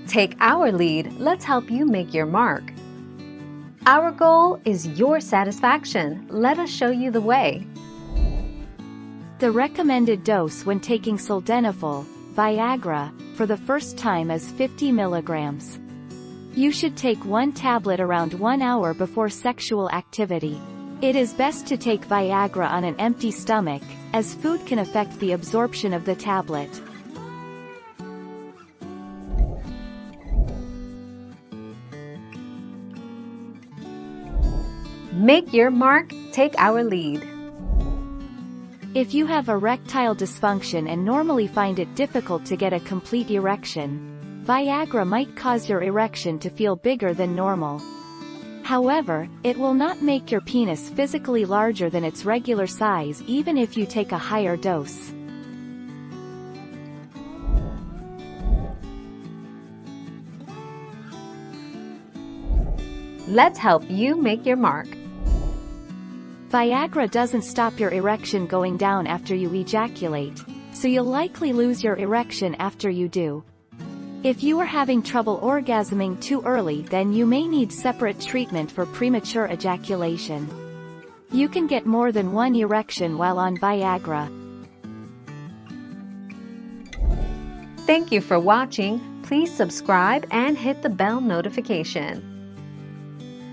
Take our lead, let's help you make your mark. Our goal is your satisfaction. Let us show you the way. The recommended dose when taking sildenafil, Viagra, for the first time is 50 milligrams. You should take one tablet around 1 hour before sexual activity. It is best to take Viagra on an empty stomach, as food can affect the absorption of the tablet. Make your mark, take our lead. If you have erectile dysfunction and normally find it difficult to get a complete erection, Viagra might cause your erection to feel bigger than normal. However, it will not make your penis physically larger than its regular size even if you take a higher dose. Let's help you make your mark. Viagra doesn't stop your erection going down after you ejaculate, so you'll likely lose your erection after you do. If you are having trouble orgasming too early, then you may need separate treatment for premature ejaculation. You can get more than one erection while on Viagra. Thank you for watching. Please subscribe and hit the bell notification.